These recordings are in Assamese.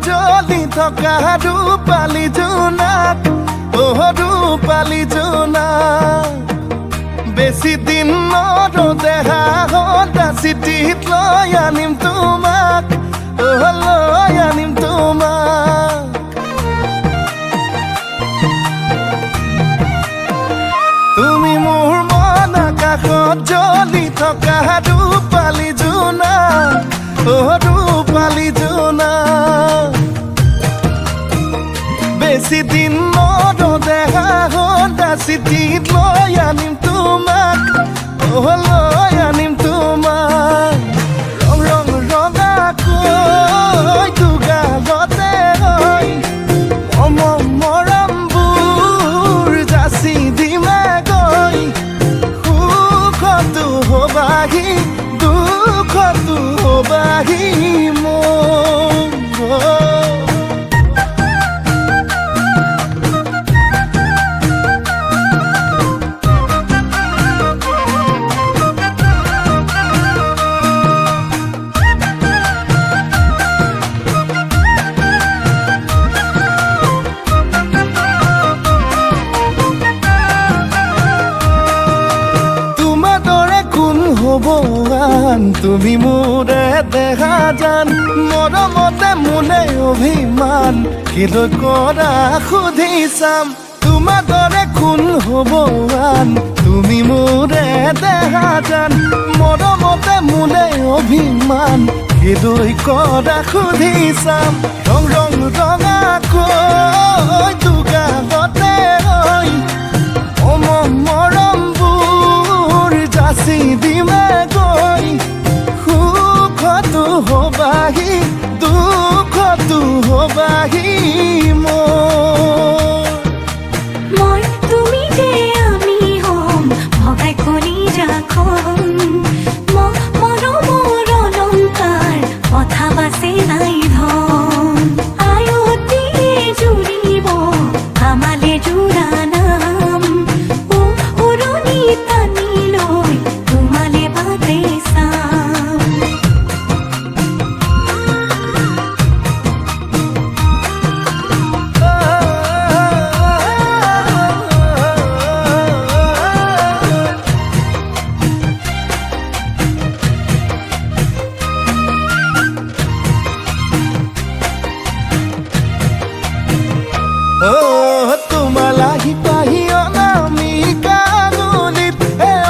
জ্বলি থকা ৰূপালী জোনাক ৰূপালী জোনাক বেছি দিন নৰদেহা সদা চিঠিত লৈ আনিম তোমাক লৈ আনিম তোমাক তুমি মোৰ মন আকাশত জ্বলি থকা ৰূপালী জোনাক ৰূপালী জোনাক বেছি দিন নৰদেহা সদা চিঠিত লৈ আনিম তোমাক লৈ আনিম তোমাক ৰং ৰং ৰঙাকৈ দুগালতে হৈ মৰমবোৰ যাচি দিমে গৈ সুখতো হবাহি দুখতো হবাহি মোৰ তুমি মোৰে দেখা জান মৰমতে মোলে অভিমান কিলৈ কৰা সুধি চাম তোমাৰ দৰে কোন হ'ব আন তুমি মোৰে দেখা জান মৰমতে মোলে অভিমান কিলৈ কৰা সুধি চাম ৰং ৰং ৰঙাকৈ দুগালতে হৈ মৰমবোৰ যাচি দিমে গৈ সুখতো হবাহি দুখতো হবাহি মই তুমি যে আমি হম ভগাই খনি যাখন মৰমৰ অলংকাৰ কথা বাচে নাই ধন আয়তিয়ে জুৰিব আমালে জোৰা নাম উৰণি টানি লৈ তোমালে বাটে চাম তোমালাহি পাহি অনামিকা নলীত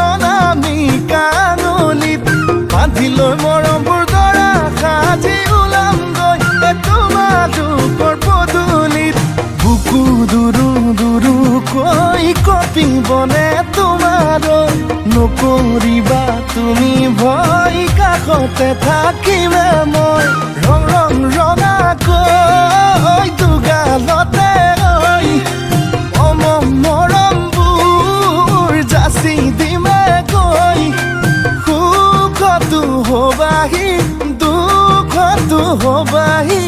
অনামিকা নলীত বান্ধি লৈ মৰমবোৰ দৰা সাজি ওলাম গৈ তোমালোকৰ পদূলিত বুকু দুৰু দুৰুকৈ কঁপিবনে তোমাৰ নকৰিবা তুমি ভয় কাষতে থাকিমে মই ৰং ৰং ৰঙাকৈ দুগালতে হৈ মৰমবোৰ যাচি দিমে গৈ সুখতো হবাহি দুখতো হবাহি